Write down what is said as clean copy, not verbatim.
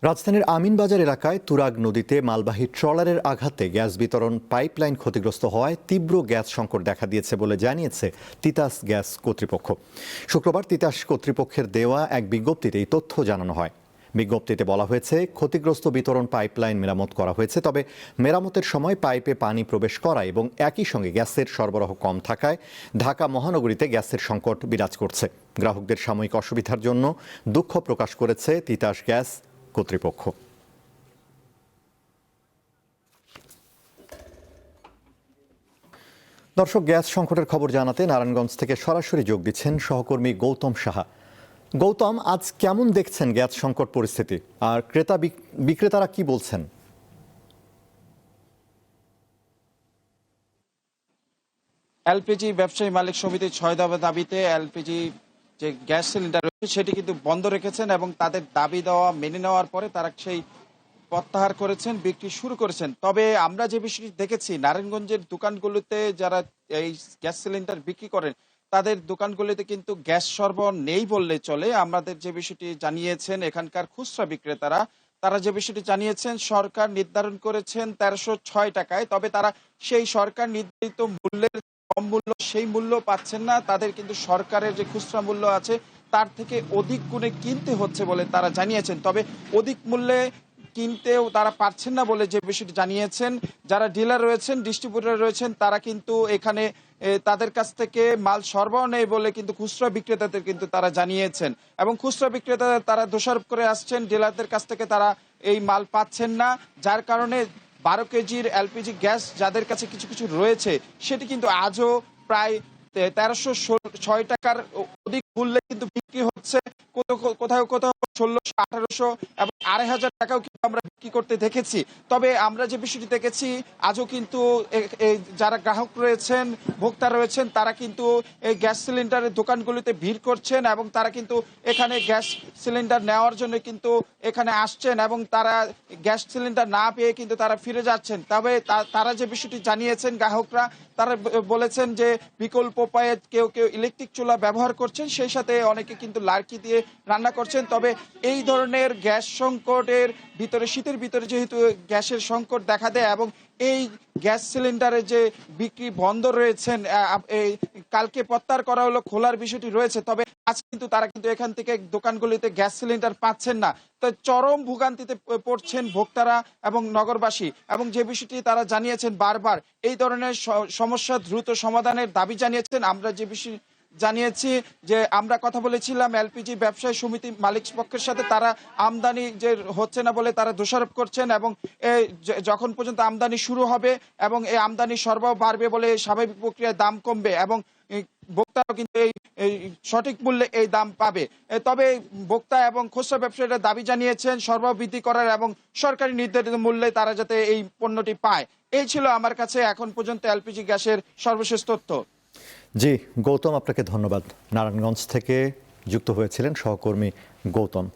রাজধানীর আমিনবাজার এলাকায় তুরাগ নদীতে মালবাহী ট্রলারের আঘাতে গ্যাস বিতরণ পাইপলাইন ক্ষতিগ্রস্ত হওয়ায় তীব্র গ্যাস সংকট দেখা দিয়েছে বলে জানিয়েছে তিতাস গ্যাস কর্তৃপক্ষ। শুক্রবার তিতাস কর্তৃপক্ষের দেওয়া এক বিজ্ঞপ্তিতে এই তথ্য জানানো হয়। বিজ্ঞপ্তিতে বলা হয়েছে, ক্ষতিগ্রস্ত বিতরণ পাইপলাইন মেরামত করা হয়েছে, তবে মেরামতের সময় পাইপে পানি প্রবেশ করা এবং একই সঙ্গে গ্যাসের সরবরাহ কম থাকায় ঢাকা মহানগরীতে গ্যাসের সংকট বিরাজ করছে। গ্রাহকদের সাময়িক অসুবিধার জন্য দুঃখ প্রকাশ করেছে তিতাস গ্যাস কর্তৃপক্ষ। দর্শক, গ্যাস সংকটের খবর জানাতে নারায়ণগঞ্জ থেকে সরাসরি যোগ দিচ্ছেন সহকর্মী গৌতম সাহা। গৌতম, আজ কেমন দেখছেন গ্যাস সংকট পরিস্থিতি, আর ক্রেতা বিক্রেতারা কি বলছেন? এলপিজি ব্যবসায়ী মালিক সমিতির ৬ দফা দাবিতে এলপিজি যে গ্যাস সিলিন্ডার রয়েছে সেটি কিন্তু বন্ধ রেখেছেন এবং তাদের দাবি দেওয়া মেনে নেওয়ার পরে তারা সেই প্রত্যাহার করেছেন, বিক্রি শুরু করেছেন। তবে আমরা যে বিষয়টি দেখেছি, নারায়ণগঞ্জের দোকানগুলোতে যারা এই গ্যাস সিলিন্ডার বিক্রি করেন তাদের দোকানগুলিতে কিন্তু গ্যাস সরবরাহ নেই বললে চলে। আমাদের যে বিষয়টি জানিয়েছেন এখানকার খুচরা বিক্রেতারা, তারা যে বিষয়টি জানিয়েছেন, সরকার নির্ধারণ করেছেন ১৩০৬ টাকায়, তবে তারা সেই সরকার নির্ধারিত মূল্যের কম মূল্য সেই মূল্য পাচ্ছেন না। তাদের কিন্তু সরকারের যে খুচরা মূল্য আছে তার থেকে অধিক গুণে কিনতে হচ্ছে বলে তারা জানিয়েছেন। তবে অধিক মূল্যে কিনতেও তারা পারছেন না বলে যে বিষয়টি জানিয়েছেন। যারা ডিলার রয়েছেন, ডিস্ট্রিবিউটর রয়েছেন, তারা কিন্তু এখানে তাদের কাছ থেকে মাল সরবরাহ নেই বলে কিন্তু খুচরা বিক্রেতাদের কিন্তু তারা জানিয়েছেন এবং খুচরা বিক্রেতা তারা দোষারোপ করে আসছেন ডিলারদের কাছ থেকে তারা এই মাল পাচ্ছেন না, যার কারণে ১২ কেজির এলপিজি গ্যাস যাদের কাছে কিছু কিছু রয়েছে সেটি কিন্তু আজও প্রায় ১৩০৬ টাকার অধিক মূল্যে কিন্তু বিক্রি হচ্ছে। কোথাও কোথাও ১৬০০, ১৮০০ এবং ২৫০০ টাকাও কিন্তু আমরা বিক্রি করতে দেখেছি। তবে আমরা যে বিষয়টি দেখেছি, আজও কিন্তু যারা গ্রাহক রয়েছেন, ভোক্তা রয়েছেন, তারা কিন্তু এই গ্যাস সিলিন্ডারের দোকানগুলিতে ভিড় করছেন এবং তারা কিন্তু এখানে গ্যাস সিলিন্ডার নেওয়ার জন্য কিন্তু এখানে আসছেন এবং তারা গ্যাস সিলিন্ডার না পেয়ে কিন্তু তারা ফিরে যাচ্ছেন। তবে তারা যে বিষয়টি জানিয়েছেন গ্রাহকরা, তারা বলেছেন যে বিকল্প উপায়ে কেউ কেউ ইলেকট্রিক চুলা ব্যবহার করছেন, সেই সাথে অনেকে কিন্তু লার্কি দিয়ে রান্না করছেন। তবে এই ধরনের গ্যাস সংকটের ভিতরে, শীতের ভিতরে যেহেতু গ্যাসের সংকট দেখা দেয় এবং এই গ্যাস সিলিন্ডারের যে বিক্রি বন্ধ রয়েছেন, এই কালকে প্রত্যাহার করা হলো, খোলার বিষয়টি রয়েছে, তবে আজ কিন্তু তারা কিন্তু এখান থেকে দোকানগুলিতে গ্যাস সিলিন্ডার পাচ্ছেন না। তো চরম ভোগান্তিতে পড়ছেন ভোক্তারা এবং নগরবাসী এবং যে বিষয়টি তারা জানিয়েছেন বারবার, এই ধরনের সমস্যা দ্রুত সমাধানের দাবি জানিয়েছেন। আমরা যে বিষয় জানিয়েছি যে আমরা কথা বলেছিলাম এলপিজি ব্যবসায়ী সমিতি মালিক পক্ষের সাথে, তারা আমদানি যে হচ্ছে না বলে তারা দোষারোপ করছেন এবং যখন পর্যন্ত আমদানি শুরু হবে এবং এই আমদানি সরবরাহ বাড়বে বলে স্বাভাবিক প্রক্রিয়ায় দাম কমবে এবং ভোক্তারাও কিন্তু এই সঠিক মূল্যে এই দাম পাবে। তবে ভোক্তা এবং খুচরা ব্যবসায়ীরা দাবি জানিয়েছেন সরবরাহ বৃদ্ধি করার এবং সরকারি নির্ধারিত মূল্যে তারা যাতে এই পণ্যটি পায়। এই ছিল আমার কাছে এখন পর্যন্ত এলপিজি গ্যাসের সর্বশেষ তথ্য। জি গৌতম, আপনাকে ধন্যবাদ। নারায়ণগঞ্জ থেকে যুক্ত হয়েছিলেন সহকর্মী গৌতম।